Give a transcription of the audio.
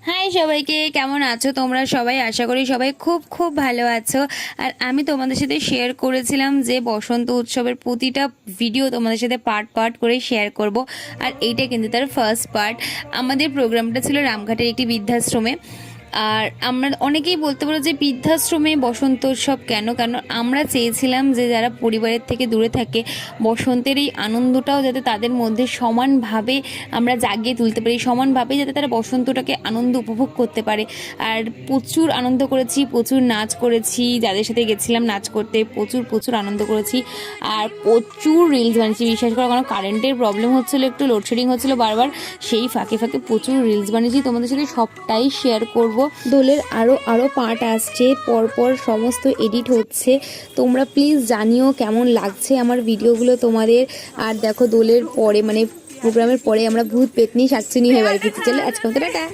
High সবাইকে, কেমন আছো তোমরা সবাই? আশা করি সবাই খুব খুব ভালো আছো। আর আমি তোমাদের সাথে শেয়ার করেছিলাম যে বসন্ত উৎসবের প্রতিটা ভিডিও তোমাদের সাথে পার্ট পার্ট করে শেয়ার করব। আর এইটা কিন্তু তার ফার্স্ট পার্ট। আমাদের প্রোগ্রামটা ছিল রামঘাটের একটি বৃদ্ধাশ্রমে। আর আমরা অনেকেই বলতে পারো যে বৃদ্ধাশ্রমে বসন্ত উৎসব কেন, কারণ আমরা চেয়েছিলাম যে যারা পরিবারের থেকে দূরে থাকে বসন্তের এই আনন্দটাও যাতে তাদের মধ্যে সমানভাবে আমরা জাগিয়ে তুলতে পারি, সমানভাবে যাতে তারা বসন্তটাকে আনন্দ উপভোগ করতে পারে। আর প্রচুর আনন্দ করেছি, প্রচুর নাচ করেছি, যাদের সাথে গেছিলাম নাচ করতে প্রচুর প্রচুর আনন্দ করেছি। আর প্রচুর রিলস বানিয়েছি, বিশ্বাস করো, কারণ কারেন্টের প্রবলেম হচ্ছিলো, একটু লোডশেডিং হচ্ছিলো বারবার, সেই ফাঁকে ফাঁকে প্রচুর রিলস বানিয়েছি, তোমাদের সাথে সবটাই শেয়ার করব। দোলের আরও পার্ট আসছে, পরপর সমস্ত এডিট হচ্ছে। তোমরা প্লিজ জানিও কেমন লাগছে আমার ভিডিওগুলো তোমাদের। আর দেখো দোলের পরে মানে প্রোগ্রামের পরে আমরা ভূত পেতনি শাকচুনি হয়ে বাড়ি ফিরতে চলে। আজকে মতো টাটা।